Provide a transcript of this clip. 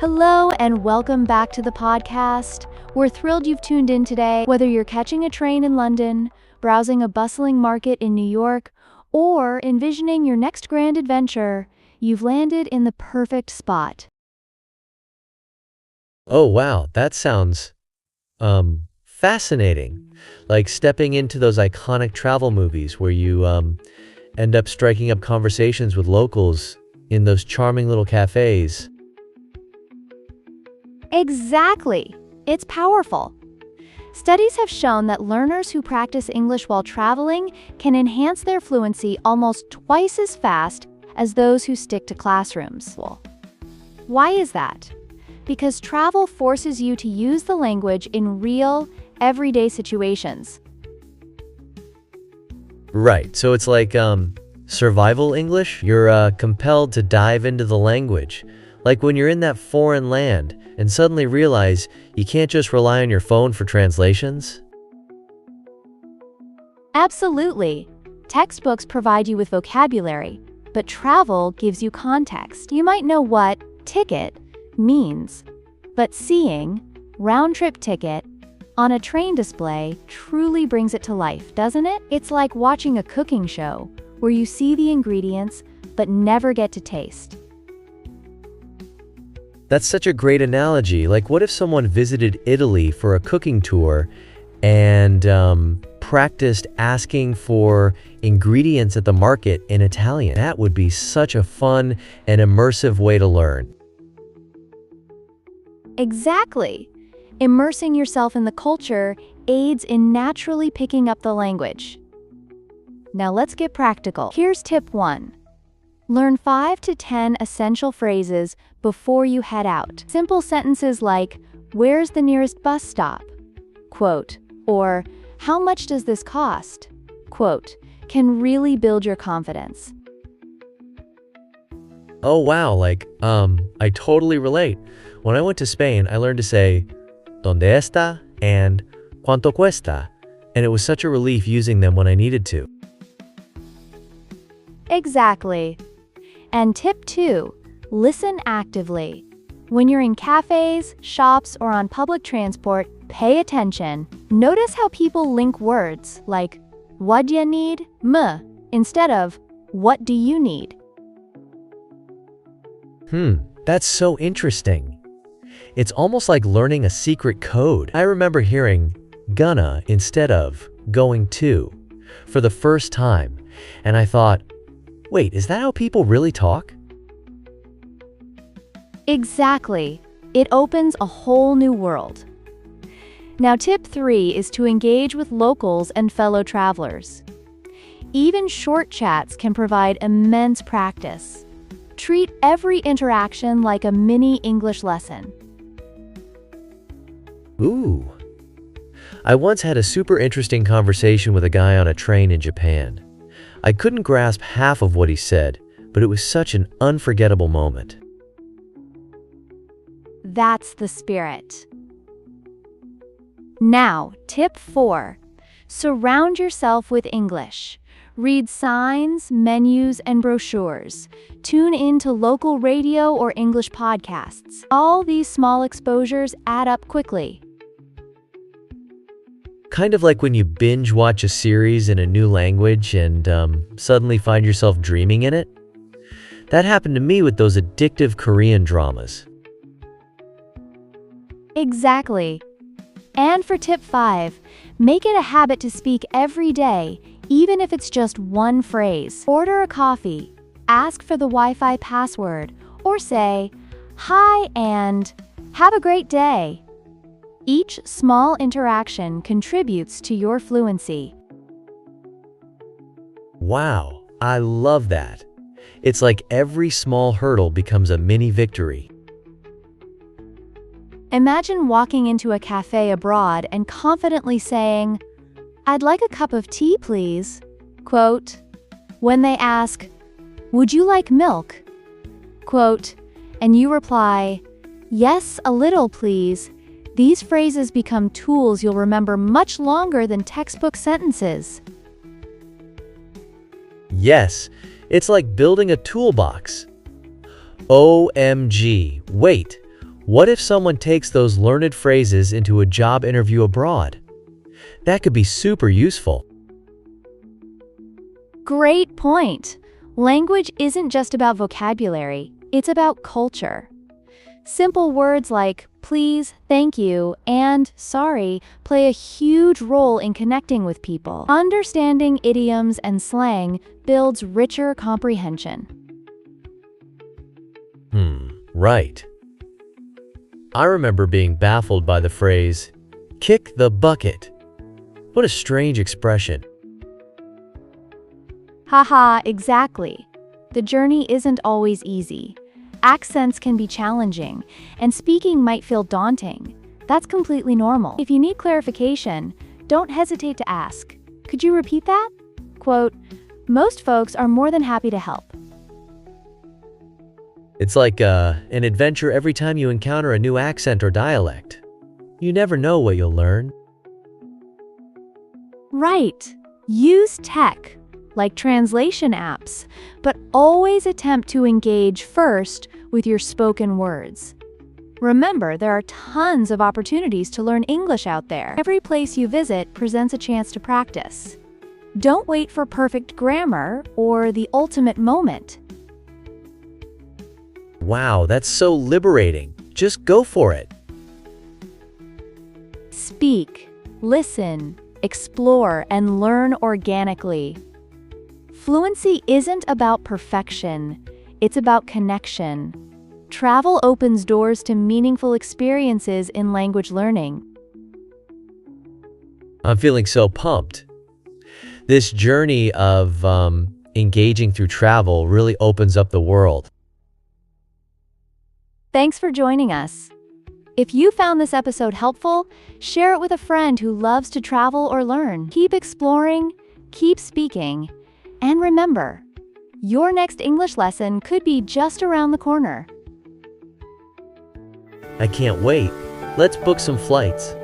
Hello and welcome back to the podcast. We're thrilled you've tuned in today. Whether you're catching a train in London, browsing a bustling market in New York, or envisioning your next grand adventure, you've landed in the perfect spot. Oh wow, that sounds fascinating. Like stepping into those iconic travel movies where you end up striking up conversations with locals in those charming little cafes. Exactly. It's powerful. Studies have shown that learners who practice English while traveling can enhance their fluency almost twice as fast as those who stick to classrooms. Why is that? Because travel forces you to use the language in real, everyday situations. Right, so it's like survival English. You're compelled to dive into the language. Like when you're in that foreign land and suddenly realize you can't just rely on your phone for translations. Absolutely. Textbooks provide you with vocabulary, but travel gives you context. You might know what ticket means, but seeing round-trip ticket on a train display truly brings it to life, doesn't it? It's like watching a cooking show where you see the ingredients but never get to taste. That's such a great analogy. Like, what if someone visited Italy for a cooking tour and practiced asking for ingredients at the market in Italian? That would be such a fun and immersive way to learn. Exactly. Immersing yourself in the culture aids in naturally picking up the language. Now let's get practical. Here's tip 1. Learn 5 to 10 essential phrases before you head out. Simple sentences like, "Where's the nearest bus stop?" Quote, or "How much does this cost?" Quote, can really build your confidence. Oh wow, I totally relate. When I went to Spain, I learned to say ¿Dónde está? And ¿Cuánto cuesta? And it was such a relief using them when I needed to. Exactly. And tip 2, listen actively. When you're in cafes, shops, or on public transport, pay attention. Notice how people link words like "what do you need?" instead of "what do you need?" That's so interesting. It's almost like learning a secret code. I remember hearing gonna instead of going to for the first time, and I thought, wait, is that how people really talk? Exactly. It opens a whole new world. Now, tip 3 is to engage with locals and fellow travelers. Even short chats can provide immense practice. Treat every interaction like a mini English lesson. Ooh. I once had a super interesting conversation with a guy on a train in Japan. I couldn't grasp half of what he said, but it was such an unforgettable moment. That's the spirit. Now, tip 4. Surround yourself with English. Read signs, menus, and brochures. Tune in to local radio or English podcasts. All these small exposures add up quickly. Kind of like when you binge watch a series in a new language and suddenly find yourself dreaming in it. That happened to me with those addictive Korean dramas. Exactly. And for tip 5, make it a habit to speak every day, even if it's just one phrase. Order a coffee, ask for the Wi-Fi password, or say, "Hi and have a great day." Each small interaction contributes to your fluency. Wow, I love that. It's like every small hurdle becomes a mini victory. Imagine walking into a cafe abroad and confidently saying, "I'd like a cup of tea, please." Quote, when they ask, "Would you like milk?" Quote, and you reply, "Yes, a little, please." These phrases become tools you'll remember much longer than textbook sentences. Yes, it's like building a toolbox. OMG, wait, What if someone takes those learned phrases into a job interview abroad? That could be super useful. Great point. Language isn't just about vocabulary, it's about culture. Simple words like please, thank you, and sorry play a huge role in connecting with people. Understanding idioms and slang builds richer comprehension. Right. I remember being baffled by the phrase, kick the bucket. What a strange expression. Haha, exactly. The journey isn't always easy. Accents can be challenging, and speaking might feel daunting. That's completely normal. If you need clarification, don't hesitate to ask. Could you repeat that? Quote, most folks are more than happy to help. It's like an adventure every time you encounter a new accent or dialect. You never know what you'll learn. Right. Use tech, like translation apps, but always attempt to engage first with your spoken words. Remember, there are tons of opportunities to learn English out there. Every place you visit presents a chance to practice. Don't wait for perfect grammar or the ultimate moment. Wow, that's so liberating. Just go for it. Speak, listen, explore, and learn organically. Fluency isn't about perfection, it's about connection. Travel opens doors to meaningful experiences in language learning. I'm feeling so pumped. This journey of engaging through travel really opens up the world. Thanks for joining us. If you found this episode helpful, share it with a friend who loves to travel or learn. Keep exploring, keep speaking, and remember, your next English lesson could be just around the corner. I can't wait. Let's book some flights.